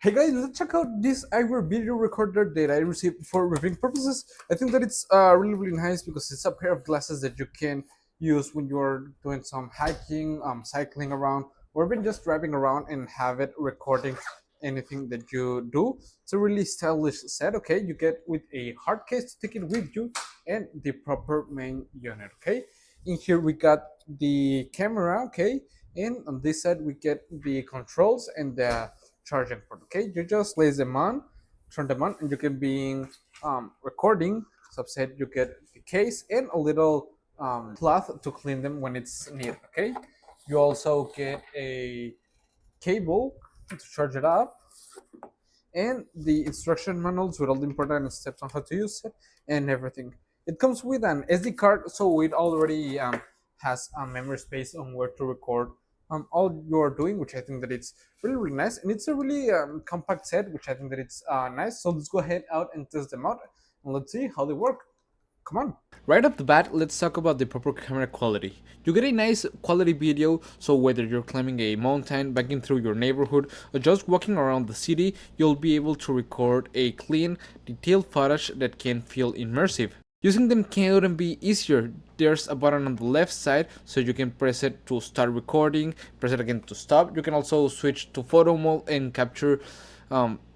Hey guys, let's check out this eyewear video recorder that I received for reviewing purposes. I think that it's really nice because it's a pair of glasses that you can use when you're doing some hiking, cycling around, or even just driving around and have it recording anything that you do. It's a really stylish set. Okay, you get with a hard case to take it with you and the proper main unit. Okay, in here we got the camera. Okay, and on this side we get the controls and the charging port. Okay, you just place them on, turn them on, and you can be recording. Subset, you get the case and a little cloth to clean them when it's needed. Okay, you also get a cable to charge it up and the instruction manuals with all the important steps on how to use it and everything. It comes with an SD card, so it already has a memory space on where to record all you're doing, which I think that it's really nice, and it's a really compact set, which I think that it's nice. So let's go ahead out and test them out, and let's see how they work. Come on. Right off the bat, let's talk about the proper camera quality. You get a nice quality video, so whether you're climbing a mountain, biking through your neighborhood, or just walking around the city, you'll be able to record a clean, detailed footage that can feel immersive. Using them couldn't be easier. There's a button on the left side, so you can press it to start recording, press it again to stop. You can also switch to photo mode and capture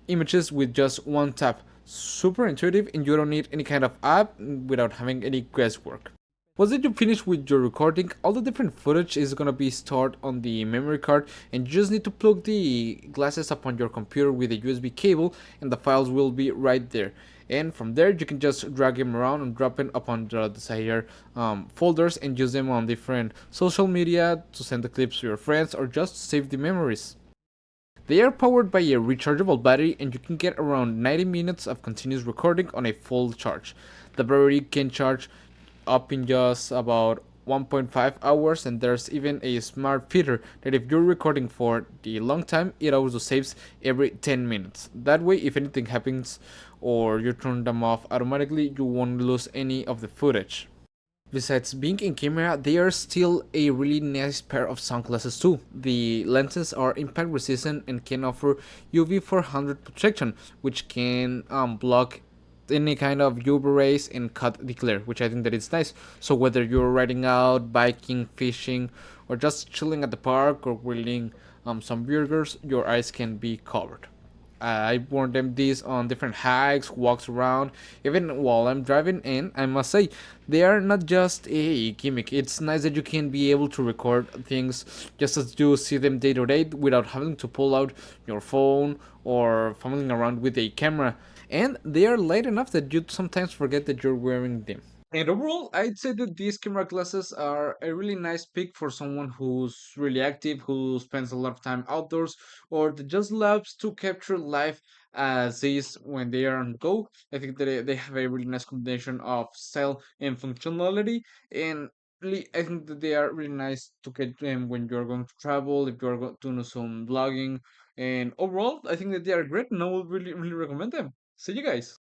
images with just one tap. Super intuitive, and you don't need any kind of app without having any guesswork. Once that you finish with your recording, all the different footage is gonna be stored on the memory card, and you just need to plug the glasses up on your computer with a USB cable, and the files will be right there. And from there, you can just drag them around and drop it upon the desired folders and use them on different social media to send the clips to your friends or just save the memories. They are powered by a rechargeable battery, and you can get around 90 minutes of continuous recording on a full charge. The battery can charge up in just about 1.5 hours, and there's even a smart feature that if you're recording for the long time, it also saves every 10 minutes. That way, if anything happens or you turn them off automatically, you won't lose any of the footage. Besides being in camera, they are still a really nice pair of sunglasses too. The lenses are impact resistant and can offer UV 400 protection, which can block any kind of UV rays and cut the glare, which I think that it's nice. So whether you're riding out, biking, fishing, or just chilling at the park or grilling some burgers, your eyes can be covered. I worn them these on different hikes, walks around, even while I'm driving. And I must say, they are not just a gimmick. It's nice that you can be able to record things just as you see them day to day without having to pull out your phone or fumbling around with a camera. And they are light enough that you sometimes forget that you're wearing them. And overall, I'd say that these camera glasses are a really nice pick for someone who's really active, who spends a lot of time outdoors, or that just loves to capture life as is when they are on go. I think that they have a really nice combination of style and functionality, and really, I think that they are really nice to get them when you're going to travel, if you're going to do some vlogging. And overall, I think that they are great, and I would really recommend them. See you guys.